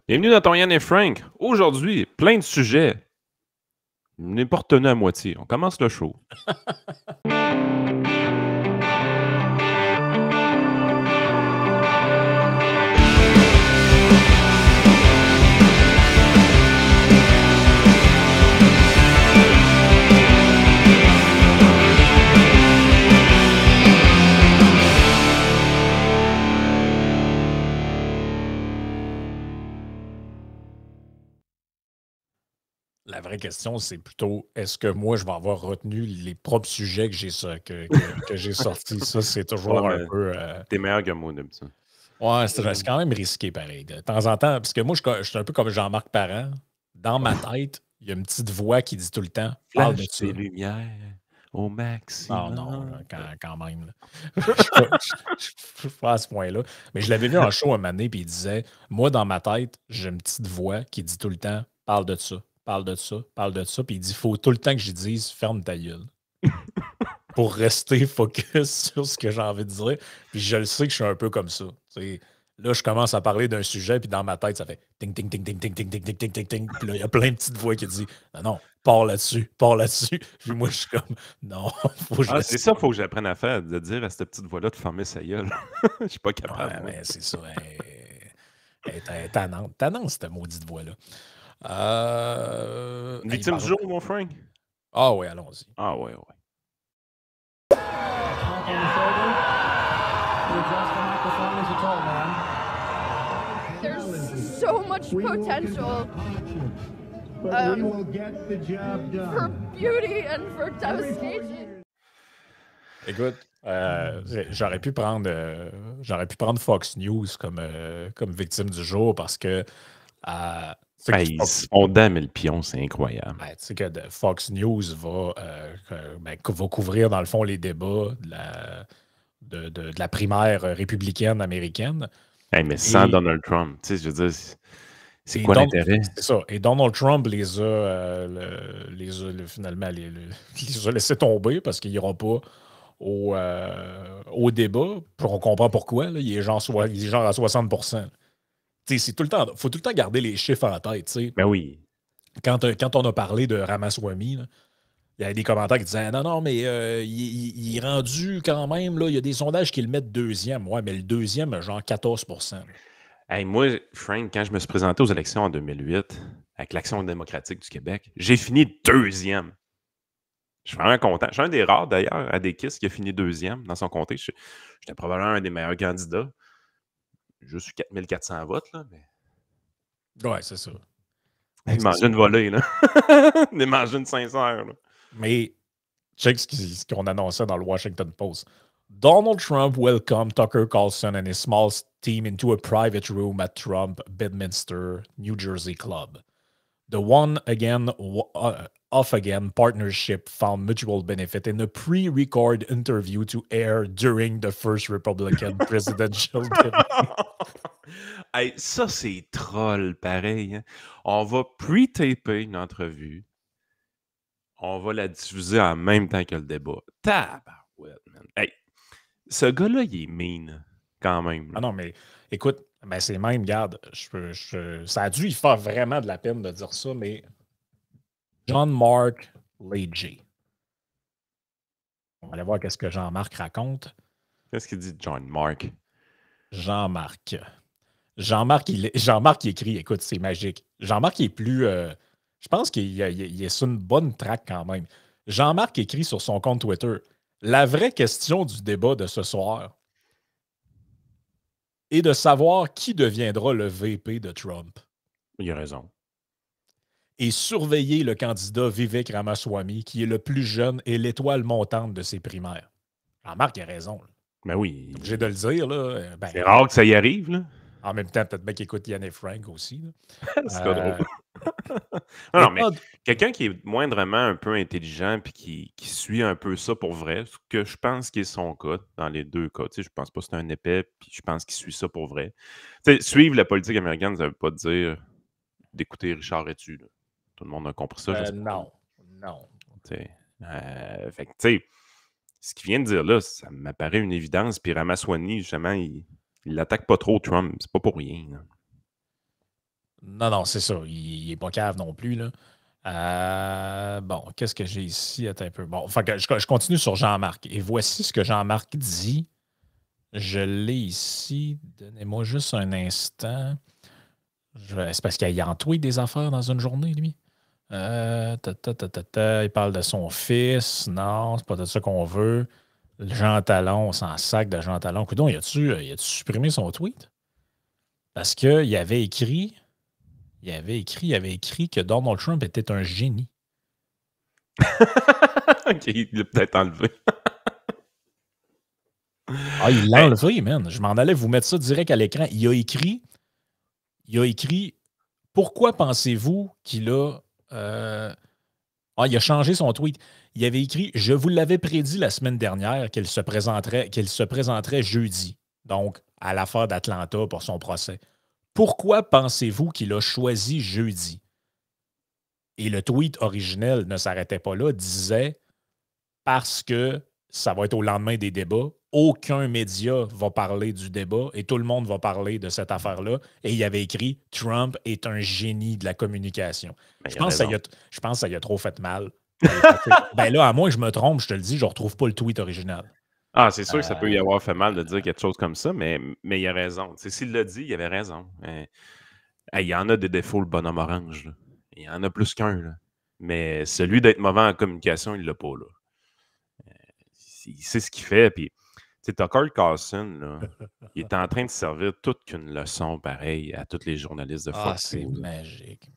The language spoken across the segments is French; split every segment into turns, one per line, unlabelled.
Bienvenue dans ton Yann et Frank. Aujourd'hui, plein de sujets. On n'est pas retenu à moitié. On commence le show.
La vraie question, c'est plutôt est-ce que moi, je vais avoir retenu les propres sujets que j'ai sortis? Ça, c'est toujours
Ouais,
un
mais
peu.
t'es meilleur que moi d'habitude.
Ouais, c'est quand même risqué pareil. De temps en temps, parce que moi, je suis un peu comme Jean-Marc Parent. Dans ma tête, il y a une petite voix qui dit tout le temps parle de
Flash
ça.
tes lumières au
Non,
maximum.
quand même. Là. Je suis pas à ce point-là. Mais je l'avais vu en show un moment donné, puis il disait moi, dans ma tête, j'ai une petite voix qui dit tout le temps parle de ça, parle de ça, parle de ça. Puis il dit faut tout le temps que je dise ferme ta gueule pour rester focus sur ce que j'ai envie de dire. Puis je le sais que je suis un peu comme ça. Tu sais, là, je commence à parler d'un sujet, puis dans ma tête, ça fait ting, ting, ting, ting, ting, ting, ting, ting, ting, ting, ting. Puis là, il y a plein de petites voix qui disent non, non, pars là-dessus, pars là-dessus. Puis moi, je suis comme non, faut que je
Ah, c'est
reste.
ça, faut que j'apprenne à faire, de dire à cette petite voix-là de fermer sa gueule. Je suis pas capable,
Ouais,
moi.
mais c'est ça. Elle est tannante. Tannante, cette maudite voix-là.
Une
Hey,
victime du jour, mon Frank?
Ah oui, allons-y.
Ah ouais, ouais.
There's so much potential for beauty and for devastation.
Écoute, j'aurais pu prendre Fox News comme victime du jour parce que
Hey, ils se font damer le pion, c'est incroyable.
tu sais que Fox News va couvrir dans le fond les débats de la primaire républicaine américaine.
Hey, mais sans Donald Trump, tu sais, je veux dire, c'est quoi l'intérêt?
C'est ça. Et Donald Trump finalement les a laissés tomber parce qu'ils n'iront pas au débat. Puis on comprend pourquoi. Là. Il est genre à 60%. C'est tout le temps, faut tout le temps garder les chiffres en tête. T'sais.
Ben oui.
Quand on a parlé de Ramaswamy, là, il y avait des commentaires qui disaient non, mais il est rendu quand même. Là, il y a des sondages qui le mettent deuxième. Ouais, mais le deuxième, genre 14%.
Hey, moi, Frank, quand je me suis présenté aux élections en 2008 avec l'Action démocratique du Québec, j'ai fini deuxième. Je suis vraiment content. Je suis un des rares, d'ailleurs, à des Kiss qui a fini deuxième dans son comté. J'étais probablement un des meilleurs candidats. Juste 4400 votes, là. Mais...
Ouais, c'est ça.
Il mangeait une volée, là. Il mangeait une sincère, là.
Mais check ce qu'on annonçait dans le Washington Post. Donald Trump welcomed Tucker Carlson and his small team into a private room at Trump Bedminster, New Jersey club. The one again, off again partnership found mutual benefit in a pre-record interview to air during the first Republican presidential debate.
Hey, ça, c'est troll, pareil. Hein? On va pre-taper une entrevue. On va la diffuser en même temps que le débat. Tabarouette, man. Hey, ce gars-là, il est mean, quand même. Là.
Ah non, mais écoute, ben c'est même, regarde, ça a dû y faire vraiment de la peine de dire ça, mais John Mark Leger. On va aller voir qu'est-ce que Jean-Marc raconte.
Qu'est-ce qu'il dit, John Mark?
Jean-Marc, il écrit, écoute, c'est magique. Jean-Marc, il est plus... je pense qu'il est sur une bonne track quand même. Jean-Marc écrit sur son compte Twitter, la vraie question du débat de ce soir est de savoir qui deviendra le VP de Trump.
Il a raison.
Et surveiller le candidat Vivek Ramaswamy, qui est le plus jeune et l'étoile montante de ses primaires. Jean-Marc a raison. Là.
Ben oui.
Obligé de le dire. Là.
C'est rare que ça y arrive, là.
En même temps, peut-être bien qu'il écoute Yann et Frank aussi.
C'est pas drôle. non, mais quelqu'un qui est moindrement un peu intelligent puis qui suit un peu ça pour vrai, ce que je pense qu'il est son cas dans les deux cas. Tu sais, je pense pas que c'est un épais, puis je pense qu'il suit ça pour vrai. Tu sais, suivre la politique américaine, ça veut pas dire d'écouter Richard Etu. Là. Tout le monde a compris ça.
Non.
Fait que, tu sais, ce qu'il vient de dire là, ça m'apparaît une évidence. Puis Ramaswamy, justement, il l'attaque pas trop, Trump. C'est pas pour rien. Là.
Non, c'est ça. Il n'est pas cave non plus, là. Bon, qu'est-ce que j'ai ici? Attends un peu. Bon, enfin, je continue sur Jean-Marc. Et voici ce que Jean-Marc dit. Je l'ai ici. Donnez-moi juste un instant. C'est parce qu'il en tweet des affaires dans une journée, lui. Il parle de son fils. Non, c'est pas de ça qu'on veut. Jean Talon, on s'en sac de Jean Talon. Coudon, il a-tu supprimé son tweet? Parce qu'il avait écrit. Il avait écrit que Donald Trump était un génie.
OK, il l'a peut-être enlevé.
Ah, il l'a enlevé, man. Je m'en allais vous mettre ça direct à l'écran. Il a écrit pourquoi pensez-vous qu'il a. Il a changé son tweet. Il avait écrit je vous l'avais prédit la semaine dernière qu'il se présenterait jeudi, donc à l'affaire d'Atlanta pour son procès. Pourquoi pensez-vous qu'il a choisi jeudi? Et le tweet originel ne s'arrêtait pas là, disait parce que ça va être au lendemain des débats, aucun média va parler du débat et tout le monde va parler de cette affaire-là. Et il avait écrit Trump est un génie de la communication. Je pense que ça y a trop fait mal. Ben là, à moins que je me trompe, je te le dis, je ne retrouve pas le tweet original.
Ah, c'est sûr que ça peut y avoir fait mal de dire quelque chose comme ça, mais il a raison. S'il l'a dit, il avait raison. Il y en a des défauts, le bonhomme orange. Là. Il y en a plus qu'un. Là. Mais celui d'être mauvais en communication, il ne l'a pas. Là. Il sait ce qu'il fait. Puis, Tucker Carlson, là, il est en train de servir toute qu'une leçon pareille à tous les journalistes de Fox.
Ah, c'est magique.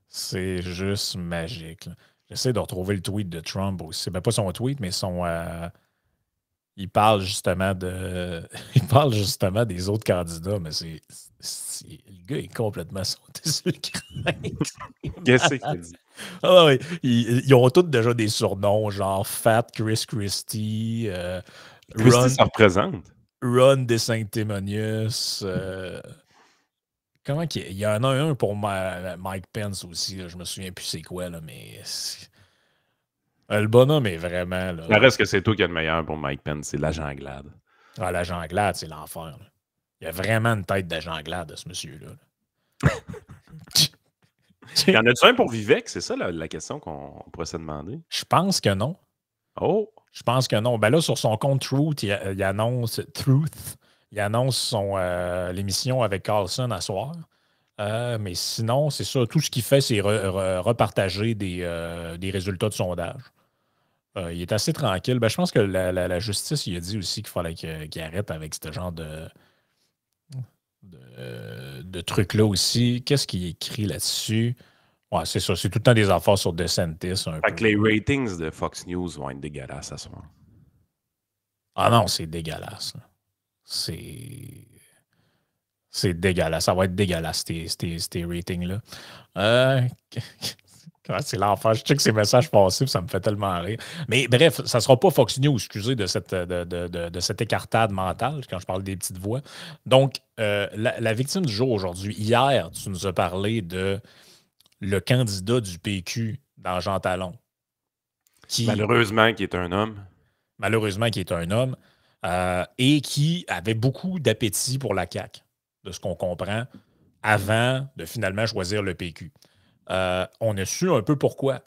C'est juste magique. Là. J'essaie de retrouver le tweet de Trump aussi. Ben, pas son tweet, mais son. Il parle justement de. Il parle justement des autres candidats, mais le gars est complètement sauté sur le crâne.
Qu'est-ce qu'il dit?
Ah oui, ils ont tous déjà des surnoms, genre Fat Chris Christie,
Christie, ça représente.
Ron DeSanctimonious. Comment il y en a un pour Mike Pence aussi, là, je me souviens plus c'est quoi, là, mais le bonhomme est vraiment... Là,
ça reste que c'est toi qui as le meilleur pour Mike Pence, c'est l'agent Glad.
Ah, l'agent Glad, c'est l'enfer. Là. Il y a vraiment une tête d'agent Glad, ce monsieur-là.
Y en a-tu un pour Vivek? C'est ça la question qu'on pourrait se demander?
Je pense que non.
Oh!
Je pense que non. Ben là, sur son compte Truth, il annonce l'émission avec Carlson à soir. Mais sinon, c'est ça. Tout ce qu'il fait, c'est repartager des résultats de sondage. Il est assez tranquille. Ben, je pense que la justice, il a dit aussi qu'il fallait qu'il arrête avec ce genre de trucs-là aussi. Qu'est-ce qu'il écrit là-dessus? Ouais, c'est ça. C'est tout le temps des affaires sur DeSantis.
Fait que les ratings de Fox News vont être dégueulasses à ce moment.
Ah non, c'est dégueulasse. C'est dégueulasse. Ça va être dégueulasse, ces ratings-là. C'est l'enfer. Je check ces messages passifs, ça me fait tellement rire. Mais bref, ça ne sera pas Fox News, excusez, de cette écartade mentale quand je parle des petites voix. Donc, la victime du jour aujourd'hui, hier, tu nous as parlé de le candidat du PQ dans Jean Talon.
Malheureusement, qui est un homme.
Malheureusement, qui est un homme. Et qui avait beaucoup d'appétit pour la CAQ, de ce qu'on comprend, avant de finalement choisir le PQ. On a su un peu pourquoi.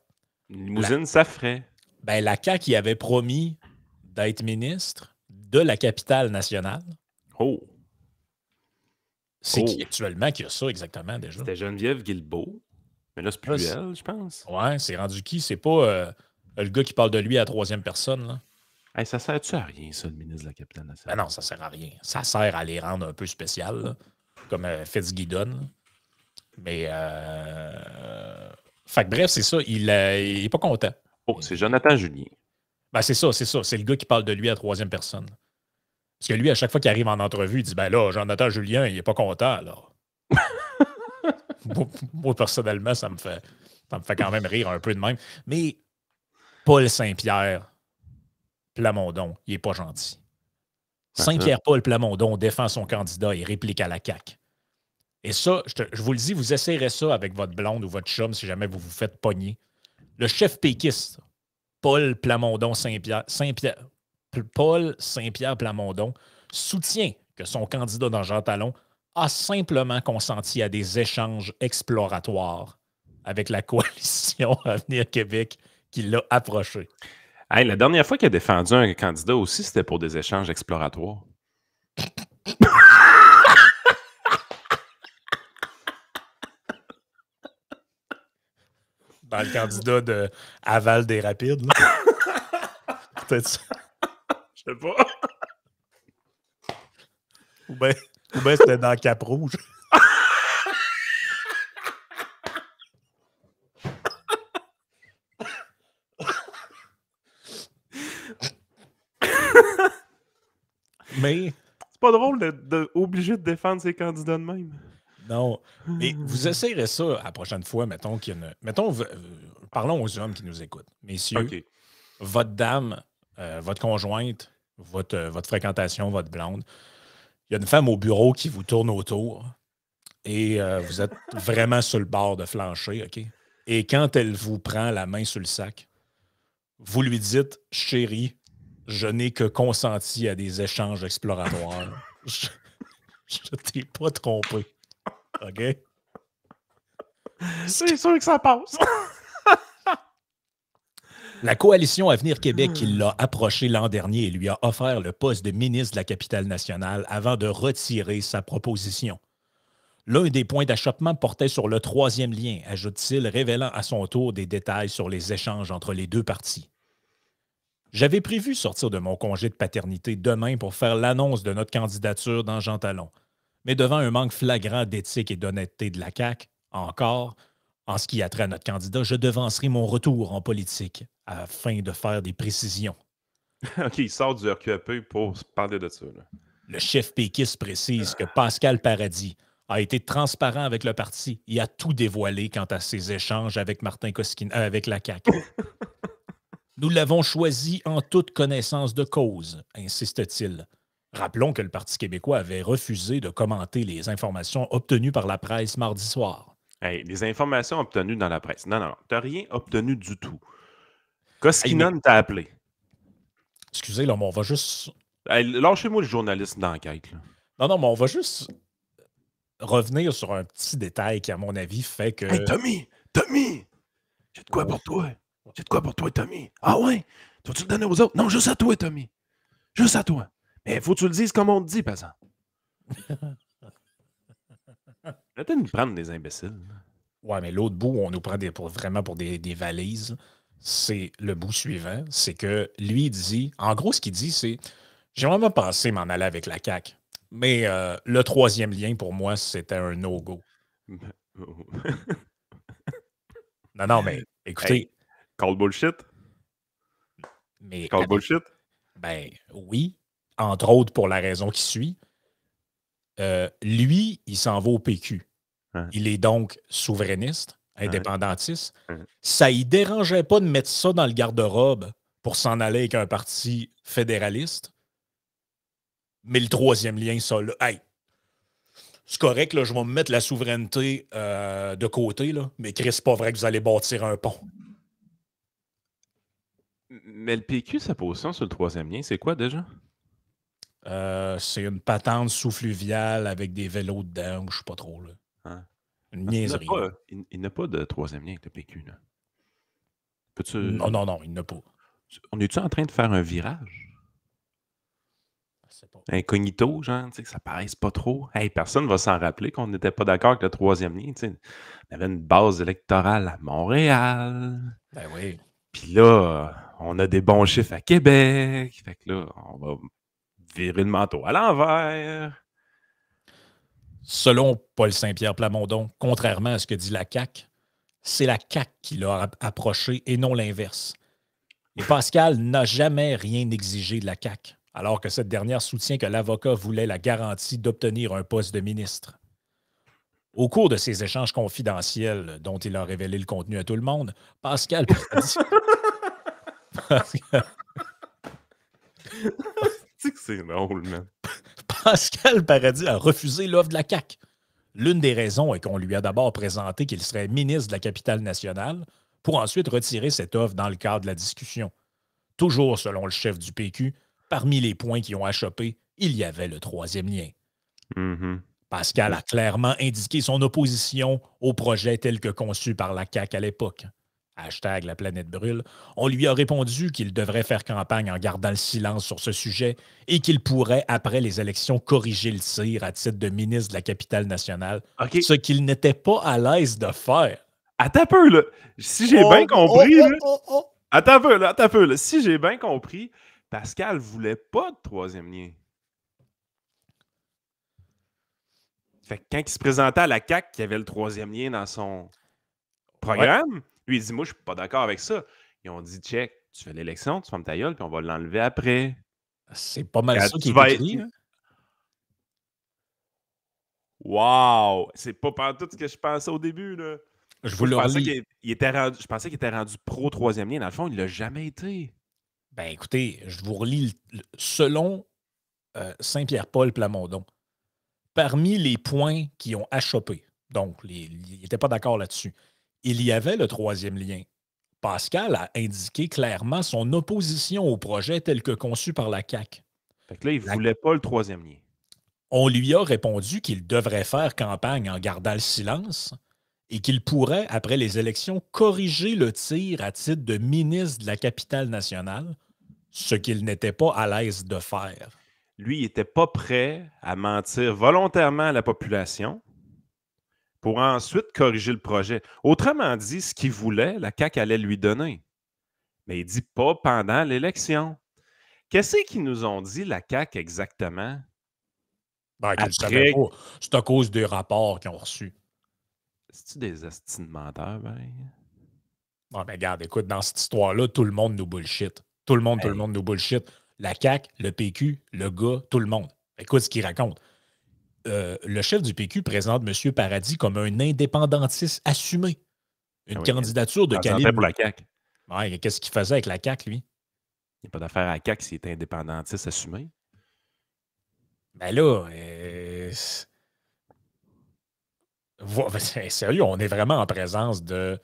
Une limousine, ça ferait.
Ben, la CAQ y avait promis d'être ministre de la capitale nationale.
Oh!
C'est qui actuellement qui a ça exactement déjà?
C'était Geneviève Guilbeault. Mais là, c'est plus elle, je pense.
Ouais, c'est rendu qui? C'est pas le gars qui parle de lui à la troisième personne, là.
Hey, ça sert-tu à rien, ça, le ministre de la capitale nationale?
Ben non, ça sert à rien. Ça sert à les rendre un peu spécial, là, comme Fitzgibbon. Là. Mais, fait que bref, c'est ça. Il est pas content.
Oh, c'est Jonathan Julien.
Ben, c'est ça. C'est le gars qui parle de lui à la troisième personne. Parce que lui, à chaque fois qu'il arrive en entrevue, il dit ben là, Jonathan Julien, il est pas content, là. moi, personnellement, ça me fait quand même rire un peu de même. Mais Paul Saint-Pierre Plamondon, il est pas gentil. Saint-Pierre-Paul Plamondon défend son candidat et réplique à la CAQ. Et ça, je vous le dis, vous essayerez ça avec votre blonde ou votre chum si jamais vous vous faites pogner. Le chef péquiste, Paul Plamondon Paul Saint-Pierre Plamondon soutient que son candidat dans Jean Talon a simplement consenti à des échanges exploratoires avec la coalition Avenir Québec qui l'a approché.
Hey, la dernière fois qu'il a défendu un candidat aussi, c'était pour des échanges exploratoires.
Dans le candidat de Aval des Rapides. Peut-être ça.
Je sais pas.
Ou bien c'était dans Cap Rouge. Mais
c'est pas drôle de obligé de défendre ses candidats de même.
Non. Mais vous essayerez ça la prochaine fois, mettons qu'il y a une. Mettons, parlons aux hommes qui nous écoutent. Messieurs,
OK.
votre dame, votre conjointe, votre fréquentation, votre blonde, il y a une femme au bureau qui vous tourne autour et vous êtes vraiment sur le bord de flancher, OK? Et quand elle vous prend la main sur le sac, vous lui dites, chérie, je n'ai que consenti à des échanges exploratoires. Je t'ai pas trompé. OK?
C'est sûr que ça passe.
La coalition Avenir Québec qui l'a approché l'an dernier et lui a offert le poste de ministre de la Capitale-Nationale avant de retirer sa proposition. L'un des points d'achoppement portait sur le troisième lien, ajoute-t-il, révélant à son tour des détails sur les échanges entre les deux partis. J'avais prévu sortir de mon congé de paternité demain pour faire l'annonce de notre candidature dans Jean Talon. Mais devant un manque flagrant d'éthique et d'honnêteté de la CAQ, encore, en ce qui a trait à notre candidat, je devancerai mon retour en politique afin de faire des précisions.
OK, il sort du RQAP pour parler de ça. Là.
Le chef péquiste précise que Pascal Paradis a été transparent avec le parti et a tout dévoilé quant à ses échanges avec Martin Koskinen, avec la CAQ. Nous l'avons choisi en toute connaissance de cause, insiste-t-il. Rappelons que le Parti québécois avait refusé de commenter les informations obtenues par la presse mardi soir.
Hey, les informations obtenues dans la presse. Non, t'as rien obtenu du tout. Koskinen t'a appelé.
Excusez, là, mais on va juste...
Hey, lâchez-moi le journaliste d'enquête. Là.
Non, mais on va juste revenir sur un petit détail qui, à mon avis, fait que...
Hey, Tommy! J'ai de quoi pour toi? J'ai de quoi pour toi, Tommy? Ah ouais? Tu vas-tu le donner aux autres? Non, juste à toi, Tommy. Juste à toi. Mais faut que tu le dises comme on te dit, par exemple. Arrêtez de nous prendre des imbéciles.
Ouais, mais l'autre bout, on nous prend vraiment pour des valises. C'est le bout suivant. C'est que lui, il dit... En gros, ce qu'il dit, c'est... J'ai vraiment pensé m'en aller avec la CAQ. Mais le troisième lien, pour moi, c'était un no-go. Non, mais écoutez...
Hey, call bullshit?
Mais,
call bullshit?
Ben oui, entre autres pour la raison qui suit. Lui, il s'en va au PQ.
Hein?
Il est donc souverainiste, indépendantiste.
Hein?
Ça ne dérangeait pas de mettre ça dans le garde-robe pour s'en aller avec un parti fédéraliste. Mais le troisième lien, ça, là, hey, c'est correct, là, je vais me mettre la souveraineté de côté, là, mais Chris, c'est pas vrai que vous allez bâtir un pont.
Mais le PQ, sa position sur le troisième lien, c'est quoi déjà?
C'est une patente sous-fluviale avec des vélos dedans, je sais pas trop. Là.
Hein?
Une niaiserie.
Il n'a pas de troisième lien avec le PQ. Là.
Non, il n'a pas.
On est-tu en train de faire un virage?
Pas.
Incognito, genre, que ça paraisse pas trop. Hey, personne ne va s'en rappeler qu'on n'était pas d'accord avec le troisième lien. On avait une base électorale à Montréal.
Ben oui.
Puis là, on a des bons chiffres à Québec. Fait que là, on va virer le manteau à l'envers.
Selon Paul Saint-Pierre Plamondon, contrairement à ce que dit la CAQ, c'est la CAQ qui l'a approché et non l'inverse. Et Pascal n'a jamais rien exigé de la CAQ, alors que cette dernière soutient que l'avocat voulait la garantie d'obtenir un poste de ministre. Au cours de ces échanges confidentiels dont il a révélé le contenu à tout le monde, Pascal Paradis...
C'est drôle, man.
Pascal Paradis a refusé l'offre de la CAQ. L'une des raisons est qu'on lui a d'abord présenté qu'il serait ministre de la Capitale-Nationale pour ensuite retirer cette offre dans le cadre de la discussion. Toujours selon le chef du PQ, parmi les points qui ont achoppé, il y avait le troisième lien.
Mm-hmm.
Pascal a clairement indiqué son opposition au projet tel que conçu par la CAQ à l'époque. Hashtag la planète brûle. On lui a répondu qu'il devrait faire campagne en gardant le silence sur ce sujet et qu'il pourrait, après les élections, corriger le tir à titre de ministre de la capitale nationale,
OK.
ce qu'il n'était pas à l'aise de faire.
Attends un peu, là. Si j'ai bien compris, là. Attends un peu, là. Si j'ai bien compris, Pascal voulait pas de troisième lien. Fait que quand il se présentait à la CAQ, qu'il y avait le troisième lien dans son programme, lui, il dit, moi, je suis pas d'accord avec ça. Ils ont dit, check, tu fais l'élection, tu fermes ta gueule, puis on va l'enlever après.
C'est pas mal
Quand
ça qui
tu vas
est écrit.
être- Wow! C'est pas partout ce que je pensais au début, là.
Je vous le
Moi, je pensais
relis.
je pensais qu'il était rendu pro troisième lien. Dans le fond, il l'a jamais été.
Ben écoutez, je vous relis selon Saint-Pierre-Paul Plamondon. Parmi les points qui ont achoppé, donc il n'était pas d'accord là-dessus, il y avait le troisième lien. Pascal a indiqué clairement son opposition au projet tel que conçu par la CAQ.
Fait que là, il voulait pas le troisième lien.
On lui a répondu qu'il devrait faire campagne en gardant le silence et qu'il pourrait, après les élections, corriger le tir à titre de ministre de la capitale nationale, ce qu'il n'était pas à l'aise de faire.
Lui, il n'était pas prêt à mentir volontairement à la population pour ensuite corriger le projet. Autrement dit, ce qu'il voulait, la CAQ allait lui donner. Mais il dit pas pendant l'élection. Qu'est-ce qu'ils nous ont dit, la CAQ, exactement?
Ben, qu'ils ne savaient pas. C'est à cause des rapports qu'ils ont reçus.
C'est-tu des estimes de menteurs, ben?
Non, mais regarde, écoute, dans cette histoire-là, tout le monde nous bullshit. Tout le monde nous bullshit. La CAQ, le PQ, le gars, tout le monde. Écoute ce qu'il raconte. Le chef du PQ présente M. Paradis comme un indépendantiste assumé. Une candidature de calibre.
Pour la CAQ.
Ouais, qu'est-ce qu'il faisait avec la CAQ, lui?
Il n'y a pas d'affaire à la CAQ s'il est indépendantiste assumé.
Ben là, sérieux, on est vraiment en présence d'une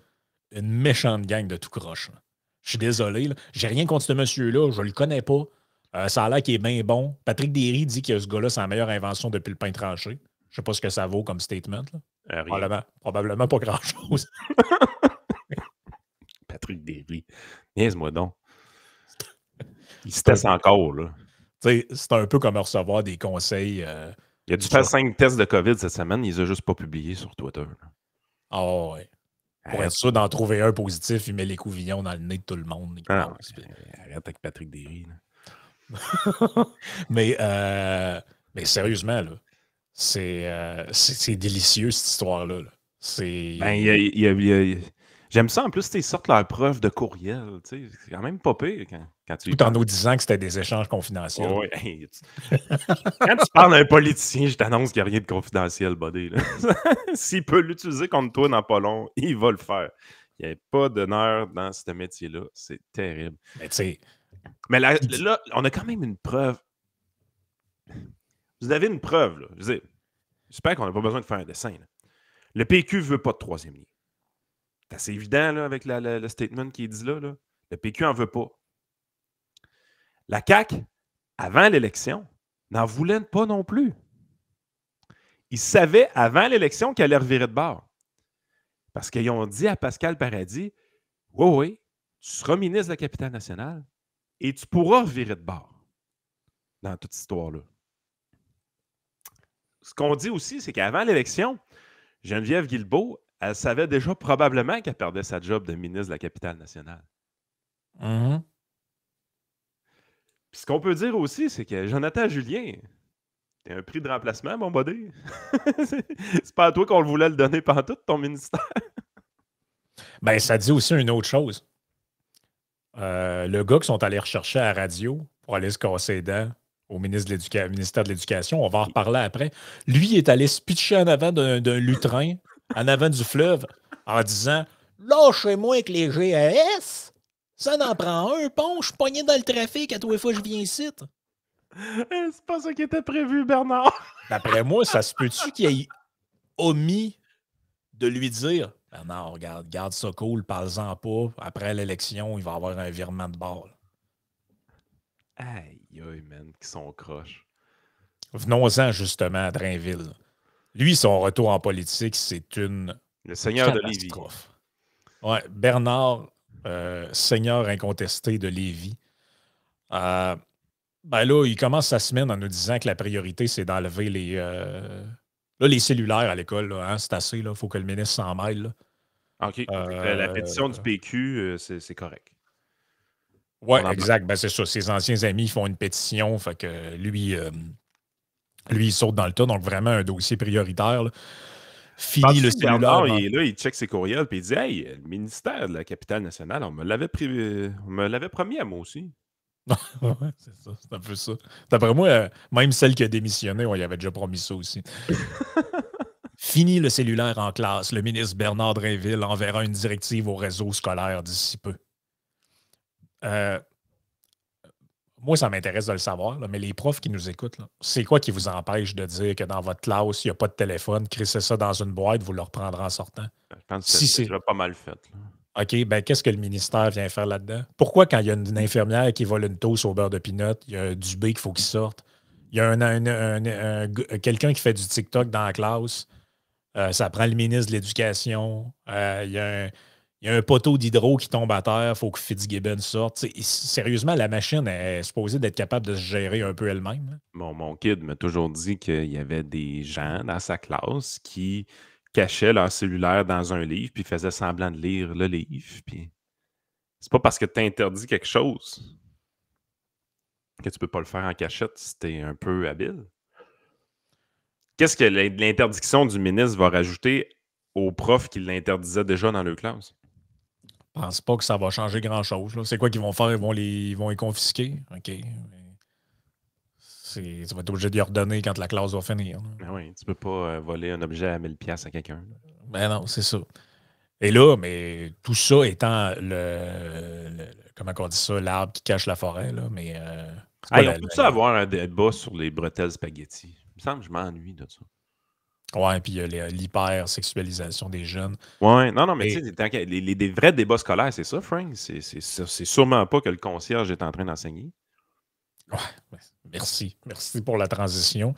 méchante gang de tout croche. Je suis désolé. Là. J'ai rien contre ce monsieur-là. Je le connais pas. Ça a l'air qu'il est bien bon. Patrick Derry dit que ce gars-là, c'est la meilleure invention depuis le pain tranché. Je sais pas ce que ça vaut comme statement. Là. Probablement pas grand-chose.
Patrick Derry. Niaise-moi donc. Il se teste encore, là.
C'est un peu comme recevoir des conseils.
Il a dû faire 5 tests de COVID cette semaine. Il les a juste pas publiés sur Twitter.
Ah ouais. Pour être sûr d'en trouver un positif, il met les couvillons dans le nez de tout le monde.
Arrête avec Patrick Derry.
mais sérieusement, là, c'est délicieux, cette histoire-là. Là.
J'aime ça. En plus, ils sortent leurs preuves de courriel. C'est quand même pas pire quand tu
tout en nous disant que c'était des échanges confidentiels.
Oh, quand tu parles à un politicien, je t'annonce qu'il n'y a rien de confidentiel, buddy. S'il peut l'utiliser contre toi dans pas long, il va le faire. Il n'y a pas d'honneur dans ce métier-là. C'est terrible. Mais là, on a quand même une preuve. Vous avez une preuve. Là. J'espère qu'on n'a pas besoin de faire un dessin. Là. Le PQ ne veut pas de troisième lien. C'est assez évident là, avec le statement qui est dit là. Le PQ n'en veut pas. La CAQ, avant l'élection, n'en voulait pas non plus. Ils savaient avant l'élection qu'elle allait revirer de bord. Parce qu'ils ont dit à Pascal Paradis, oui, tu seras ministre de la capitale nationale et tu pourras revirer de bord dans toute cette histoire-là. Ce qu'on dit aussi, c'est qu'avant l'élection, Geneviève Guilbeault, elle savait déjà probablement qu'elle perdait sa job de ministre de la capitale nationale.
Mm-hmm.
Puis ce qu'on peut dire aussi, c'est que Jonathan Julien, t'es un prix de remplacement, mon buddy. C'est pas à toi qu'on le voulait le donner pendant tout ton ministère.
Ben, ça dit aussi une autre chose. Le gars qui sont allés rechercher à la radio pour aller se casser les dents au ministère de l'Éducation, on va en reparler après. Lui est allé se pitcher en avant d'un lutrin, en avant du fleuve, en disant « Lâchez-moi avec les GAS! Ça n'en prend un pont, je suis pogné dans le trafic à tous les fois que je viens ici. »
C'est pas ça qui était prévu, Bernard.
D'après moi, ça se peut-tu qu'il ait omis de lui dire « Bernard, garde ça cool, parle-en pas. Après l'élection, il va y avoir un virement de bord. »
Aïe, aïe, man, qui sont croches.
Venons-en justement à Drainville. Lui, son retour en politique, c'est une
Le seigneur de Lévis.
catastrophe. Ouais, Bernard, seigneur incontesté de Lévis. Ben là, il commence sa semaine en nous disant que la priorité, c'est d'enlever les cellulaires à l'école. Hein, c'est assez, il faut que le ministre s'en mêle. Là.
OK. La pétition du PQ, c'est correct.
Oui, exact. Ben, c'est ça. Ses anciens amis font une pétition. Fait que lui, il saute dans le tas. Donc, vraiment, un dossier prioritaire. Là. Fini le cellulaire.
Bernard, il est là, il check ses courriels puis il dit « Hey, le ministère de la capitale nationale, on me l'avait promis à moi aussi. »
Ouais, c'est ça. C'est un peu ça. D'après moi, même celle qui a démissionné, on y avait déjà promis ça aussi. Fini le cellulaire en classe. Le ministre Bernard Drinville enverra une directive au réseau scolaire d'ici peu. Moi, ça m'intéresse de le savoir, là, mais les profs qui nous écoutent, c'est quoi qui vous empêche de dire que dans votre classe, il n'y a pas de téléphone, crissez ça dans une boîte, vous le reprendrez en sortant?
Je pense que c'est déjà pas mal fait. Là.
OK, ben qu'est-ce que le ministère vient faire là-dedans? Pourquoi quand il y a une infirmière qui vole une toast au beurre de pinot, il y a un Dubé qu'il faut qu'il sorte? Il y a quelqu'un qui fait du TikTok dans la classe, ça prend le ministre de l'Éducation, il y a un poteau d'hydro qui tombe à terre, il faut que Fitzgibbon sorte. Sérieusement, la machine est supposée d'être capable de se gérer un peu elle-même.
Mon kid m'a toujours dit qu'il y avait des gens dans sa classe qui cachaient leur cellulaire dans un livre puis faisaient semblant de lire le livre. Puis c'est pas parce que tu interdis quelque chose que tu peux pas le faire en cachette si t'es un peu habile. Qu'est-ce que l'interdiction du ministre va rajouter aux profs qui l'interdisaient déjà dans leur classe?
Je pense pas que ça va changer grand-chose. C'est quoi qu'ils vont faire? Ils vont les confisquer? OK. Tu vas être obligé de les redonner quand la classe va finir.
Ben oui, tu peux pas voler un objet à 1000$ à quelqu'un.
Ben non, c'est ça. Et là, mais tout ça étant comment on dit ça, l'arbre qui cache la forêt, là, mais...
Hey, on peut-tu avoir un débat sur les bretelles spaghetti? Il me semble que je m'ennuie de ça.
Ouais, puis il y a l'hypersexualisation des jeunes.
Ouais, non, mais tu sais, les vrais débats scolaires, c'est ça, Frank? C'est sûrement pas que le concierge est en train d'enseigner.
Ouais, merci. Merci pour la transition.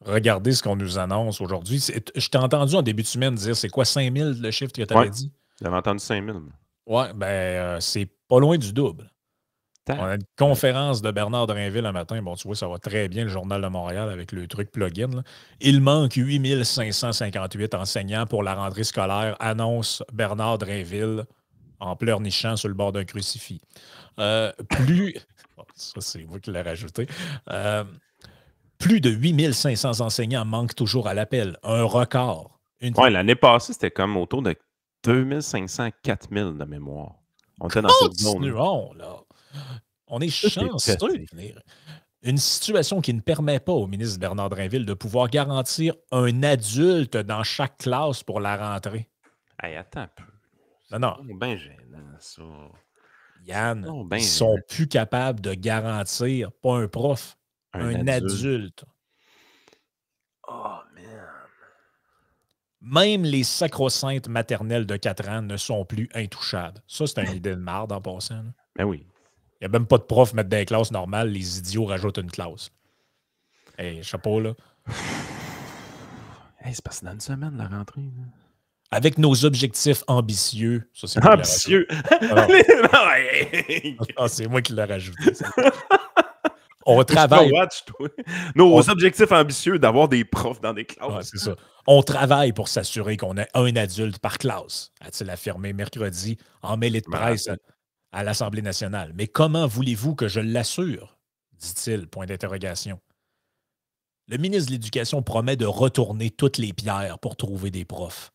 Regardez ce qu'on nous annonce aujourd'hui. Je t'ai entendu en début de semaine dire c'est quoi 5000 le chiffre que tu avais dit?
J'avais entendu 5000.
Ouais, ben c'est pas loin du double. On a une conférence de Bernard Drinville un matin. Bon, tu vois, ça va très bien, le Journal de Montréal, avec le truc plugin. Là. Il manque 8558 enseignants pour la rentrée scolaire, annonce Bernard Drinville en pleurnichant sur le bord d'un crucifix. Plus... Ça, c'est vous qui l'avez rajouté. Plus de 8500 enseignants manquent toujours à l'appel. Un record.
Oui, l'année passée, c'était comme autour de 2500 4000 de mémoire. On était dans cette zone.
Là. On est chanceux de venir. Une situation qui ne permet pas au ministre Bernard Drinville de pouvoir garantir un adulte dans chaque classe pour la rentrée.
Hey, attends un peu.
Non.
C'est bien gênant, ça.
Yann, ils sont plus capables de garantir, pas un prof, un adulte.
Oh, man.
Même les sacro-saintes maternelles de 4 ans ne sont plus intouchables. Ça, c'est une idée de marde en passant. Là.
Ben oui.
Il n'y a même pas de prof mettre des classes normales. Les idiots rajoutent une classe. Hey, chapeau, là.
Hey, c'est parce que dans une semaine, la rentrée. Là.
Avec nos objectifs ambitieux. Ça, c'est
ambitieux?
C'est moi qui l'ai rajouté. On travaille.
Nos objectifs ambitieux d'avoir des profs dans des classes.
Ouais, c'est ça. On travaille pour s'assurer qu'on ait un adulte par classe, a-t-il affirmé mercredi en mêlée de presse à l'Assemblée nationale. Mais comment voulez-vous que je l'assure? Dit-il, point d'interrogation. Le ministre de l'Éducation promet de retourner toutes les pierres pour trouver des profs.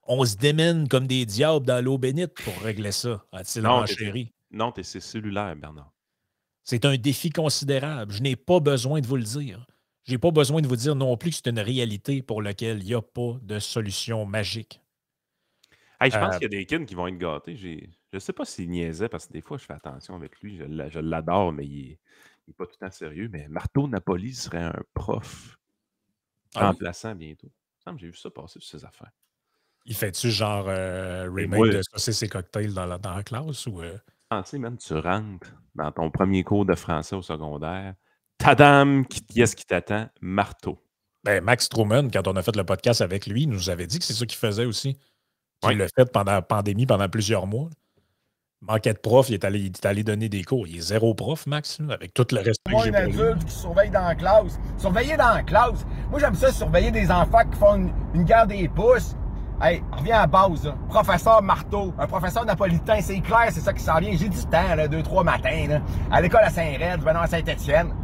On se démène comme des diables dans l'eau bénite pour régler ça, a-t-il renchéri.
Non, c'est cellulaire, Bernard.
C'est un défi considérable. Je n'ai pas besoin de vous le dire. Je n'ai pas besoin de vous dire non plus que c'est une réalité pour laquelle il n'y a pas de solution magique.
Hey, je pense qu'il y a des kids qui vont être gâtés. Je ne sais pas s'il niaisait, parce que des fois, je fais attention avec lui. Je l'adore, mais il n'est pas tout le temps sérieux. Mais Marteau Napoli serait un prof remplaçant bientôt. Il me semble que j'ai vu ça passer sur ses affaires.
Il fait-tu genre remake de saucisses et cocktails dans la classe? Ou
Tu sais, même tu rentres dans ton premier cours de français au secondaire. Tadam, qui est-ce qui t'attend? Marteau.
Ben, Max Truman, quand on a fait le podcast avec lui, il nous avait dit que c'est ça qu'il faisait aussi. Qu'il
Oui.
l'a fait pendant la pandémie, pendant plusieurs mois. Il manquait de prof, il est allé donner des cours. Il est zéro prof, Max, là, avec tout le respect que
Moi,
j'ai
un
pour lui.
adulte qui surveille dans la classe. Surveiller dans la classe. Moi, j'aime ça, surveiller des enfants qui font une guerre des pouces. Hey, reviens à la base, là. Professeur marteau, un professeur napolitain, c'est clair, c'est ça qui s'en vient. J'ai du temps, là, 2-3 matins, là, à l'école à Saint-Raide, je vais dans Saint-Étienne.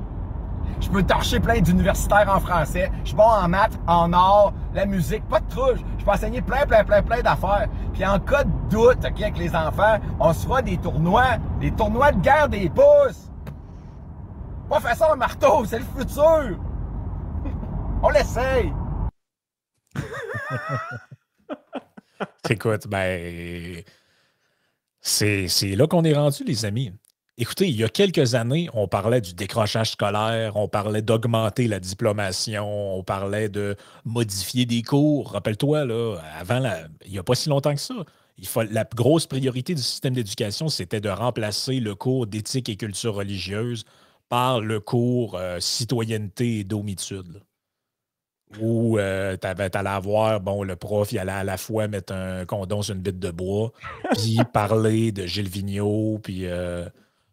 Je peux torcher plein d'universitaires en français. Je suis bon en maths, en art, la musique, pas de trouche. Je peux enseigner plein d'affaires. Puis en cas de doute, OK, avec les enfants, on se fera des tournois de guerre des pouces. Professeur marteau, c'est le futur. On l'essaye.
Écoute, ben, c'est là qu'on est rendu, les amis. Écoutez, il y a quelques années, on parlait du décrochage scolaire, on parlait d'augmenter la diplomation, on parlait de modifier des cours. Rappelle-toi, là, il n'y a pas si longtemps que ça. La grosse priorité du système d'éducation, c'était de remplacer le cours d'éthique et culture religieuse par le cours citoyenneté et domitude, là. Où t'allais avoir, bon, le prof, il allait à la fois mettre un condom sur une bite de bois, puis parler de Gilles Vigneault, puis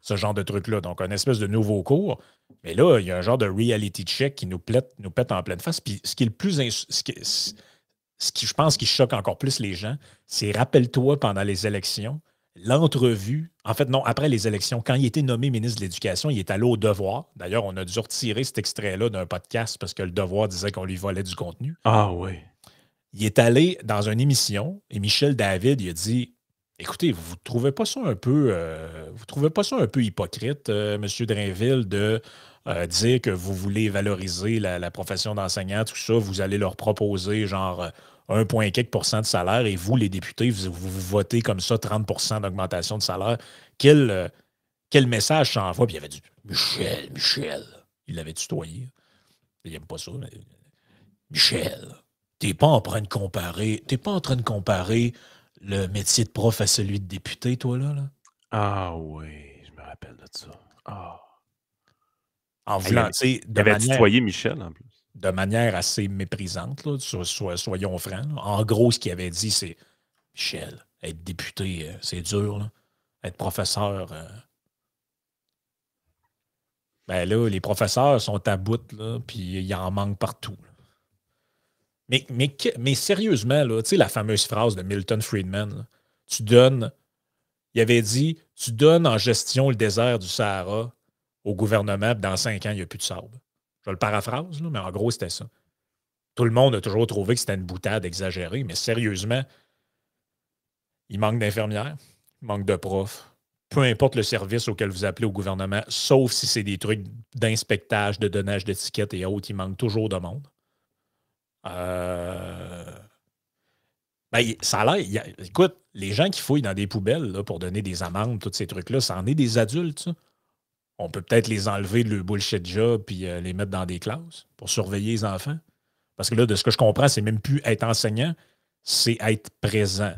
ce genre de truc-là. Donc, un espèce de nouveau cours. Mais là, il y a un genre de reality check qui nous pète en pleine face. Puis ce qui est le plus... Ce qui, je pense, qui choque encore plus les gens, c'est, rappelle-toi, pendant les élections, l'entrevue, en fait, non, après les élections, quand il était nommé ministre de l'Éducation, il est allé au Devoir. D'ailleurs, on a dû retirer cet extrait-là d'un podcast parce que le Devoir disait qu'on lui volait du contenu.
Ah oui.
Il est allé dans une émission et Michel David, il a dit: écoutez, vous trouvez pas ça un peu, hypocrite, Monsieur Drainville, de dire que vous voulez valoriser la profession d'enseignant, tout ça, vous allez leur proposer genre 1,quelques% de salaire et vous, les députés, vous votez comme ça 30% d'augmentation de salaire. Quel message ça envoie? Puis il avait dit: Michel. Il l'avait tutoyé. Il n'aime pas ça, mais Michel. T'es pas en train de comparer le métier de prof à celui de député, toi, là?
Ah oui, je me rappelle de ça. Ah.
En voulant, tu sais,
Il avait tutoyé Michel, en plus.
de manière assez méprisante, là, soyons francs, là. En gros, ce qu'il avait dit, c'est: Michel, être député, c'est dur, là. Être professeur, ben là, les professeurs sont à bout, là, puis il en manque partout, là. Mais sérieusement, là, tu sais, la fameuse phrase de Milton Friedman, là, il avait dit: tu donnes en gestion le désert du Sahara au gouvernement, puis dans 5 ans, il n'y a plus de sable. Je le paraphrase, là, mais en gros, c'était ça. Tout le monde a toujours trouvé que c'était une boutade exagérée, mais sérieusement, il manque d'infirmières, il manque de profs. Peu importe le service auquel vous appelez au gouvernement, sauf si c'est des trucs d'inspectage, de donnage d'étiquettes et autres, il manque toujours de monde. Ben, ça a l'air. Écoute, les gens qui fouillent dans des poubelles là, pour donner des amendes, tous ces trucs-là, ça en est des adultes, ça. On peut peut-être les enlever de leur bullshit job puis les mettre dans des classes pour surveiller les enfants. Parce que là, de ce que je comprends, c'est même plus être enseignant, c'est être présent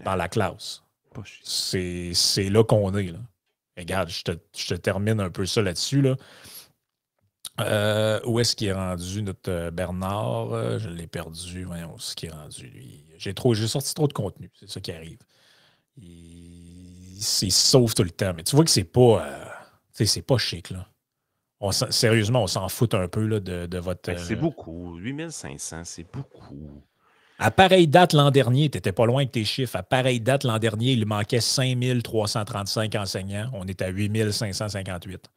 dans la classe. C'est là qu'on est, là. Regarde, je te termine un peu ça là-dessus, là. Où est-ce qu'il est rendu, notre Bernard? Je l'ai perdu. Voyons où est-ce qu'il est rendu, lui. J'ai sorti trop de contenu. C'est ça qui arrive. Il sauve tout le temps. Mais tu vois que c'est pas chic, là. Sérieusement, on s'en fout un peu là, de votre...
C'est beaucoup. 8500, c'est beaucoup.
À pareille date l'an dernier, tu n'étais pas loin avec tes chiffres. À pareille date l'an dernier, il manquait 5335 enseignants. On est à 8558.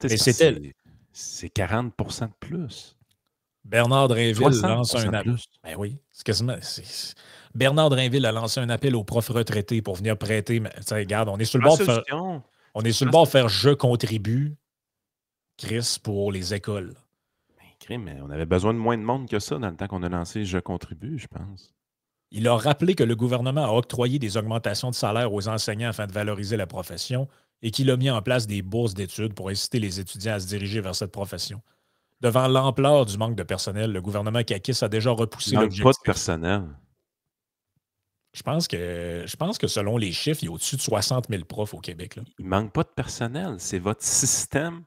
Et c'était...
C'est 40% de plus.
Bernard Drainville lance un appel. Ben oui, c'est quasiment. Bernard Drainville a lancé un appel aux profs retraités pour venir prêter. Regarde, on est sur le bord de faire. On est sur le bord de faire je contribue, Chris, pour les écoles.
Mais on avait besoin de moins de monde que ça dans le temps qu'on a lancé je contribue, je pense.
Il a rappelé que le gouvernement a octroyé des augmentations de salaire aux enseignants afin de valoriser la profession et qu'il a mis en place des bourses d'études pour inciter les étudiants à se diriger vers cette profession. Devant l'ampleur du manque de personnel, le gouvernement Kakis a déjà repoussé l'objectif.
Il manque pas de personnel.
Je pense que selon les chiffres, il y a au-dessus de 60 000 profs au Québec, là.
Il manque pas de personnel. C'est votre système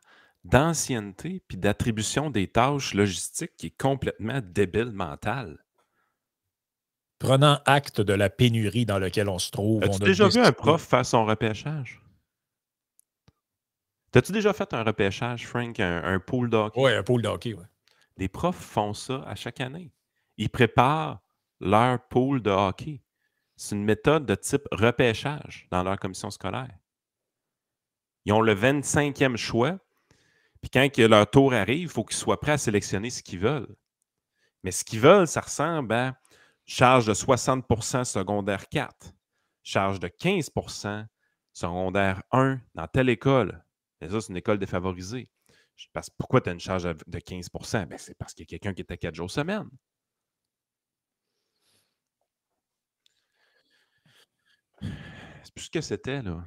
d'ancienneté puis d'attribution des tâches logistiques qui est complètement débile mental.
Prenant acte de la pénurie dans laquelle on se trouve,
As-tu déjà vu un prof faire son repêchage? T'as-tu déjà fait un repêchage, Frank, un pool de hockey?
Oui, un pool de hockey, oui.
Les profs font ça à chaque année. Ils préparent leur pool de hockey. C'est une méthode de type repêchage dans leur commission scolaire. Ils ont le 25e choix, puis quand leur tour arrive, il faut qu'ils soient prêts à sélectionner ce qu'ils veulent. Mais ce qu'ils veulent, ça ressemble à charge de 60% secondaire 4, charge de 15% secondaire 1 dans telle école. Mais ça, c'est une école défavorisée. Pourquoi tu as une charge de 15%? Ben, c'est parce qu'il y a quelqu'un qui était 4 jours semaine. C'est plus ce que c'était, là.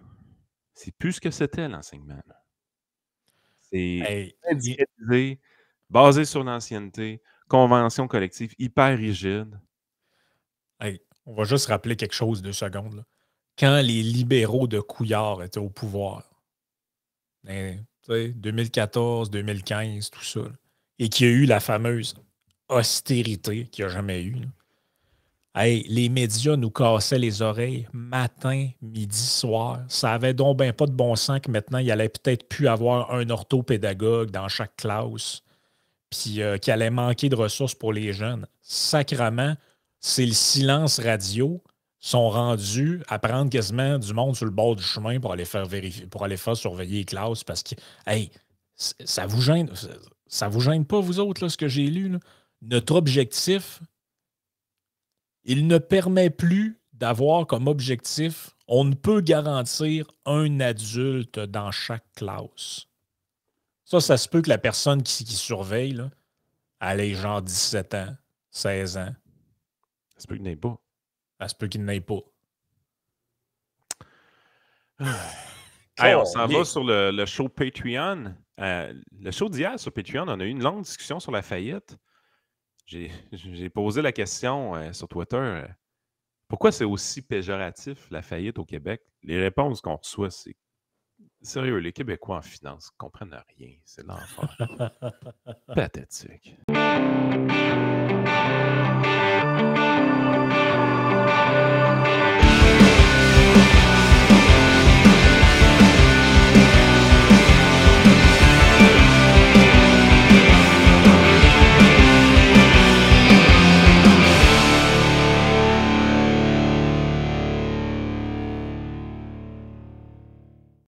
C'est plus ce que c'était, l'enseignement. Là. C'est industrialisé, basé sur l'ancienneté, convention collective hyper rigide.
Hey, on va juste rappeler quelque chose 2 secondes. Là. Quand les libéraux de Couillard étaient au pouvoir, 2014, 2015, tout ça, là, et qu'il y a eu la fameuse austérité qu'il n'y a jamais eu. Hey, les médias nous cassaient les oreilles matin, midi, soir. Ça avait donc ben pas de bon sens que maintenant, il allait peut-être plus avoir un orthopédagogue dans chaque classe, puis qu'il allait manquer de ressources pour les jeunes. Sacrement, c'est le silence radio. Sont rendus à prendre quasiment du monde sur le bord du chemin pour aller faire vérifier, pour aller faire surveiller les classes parce que, hey, ça vous gêne pas, vous autres, là, ce que j'ai lu? Là? Notre objectif, il ne permet plus d'avoir comme objectif, on ne peut garantir un adulte dans chaque classe. Ça se peut que la personne qui surveille, là, elle ait genre 17 ans, 16 ans.
Ça se peut qu'il n'ait pas.
Ça se peut qu'il n'ait pas.
Hey, on s'en va sur le show Patreon. Le show d'hier sur Patreon, on a eu une longue discussion sur la faillite. J'ai posé la question sur Twitter. Pourquoi c'est aussi péjoratif, la faillite au Québec? Les réponses qu'on reçoit, c'est... Sérieux, les Québécois en finance ne comprennent rien. C'est l'enfer. Pathétique.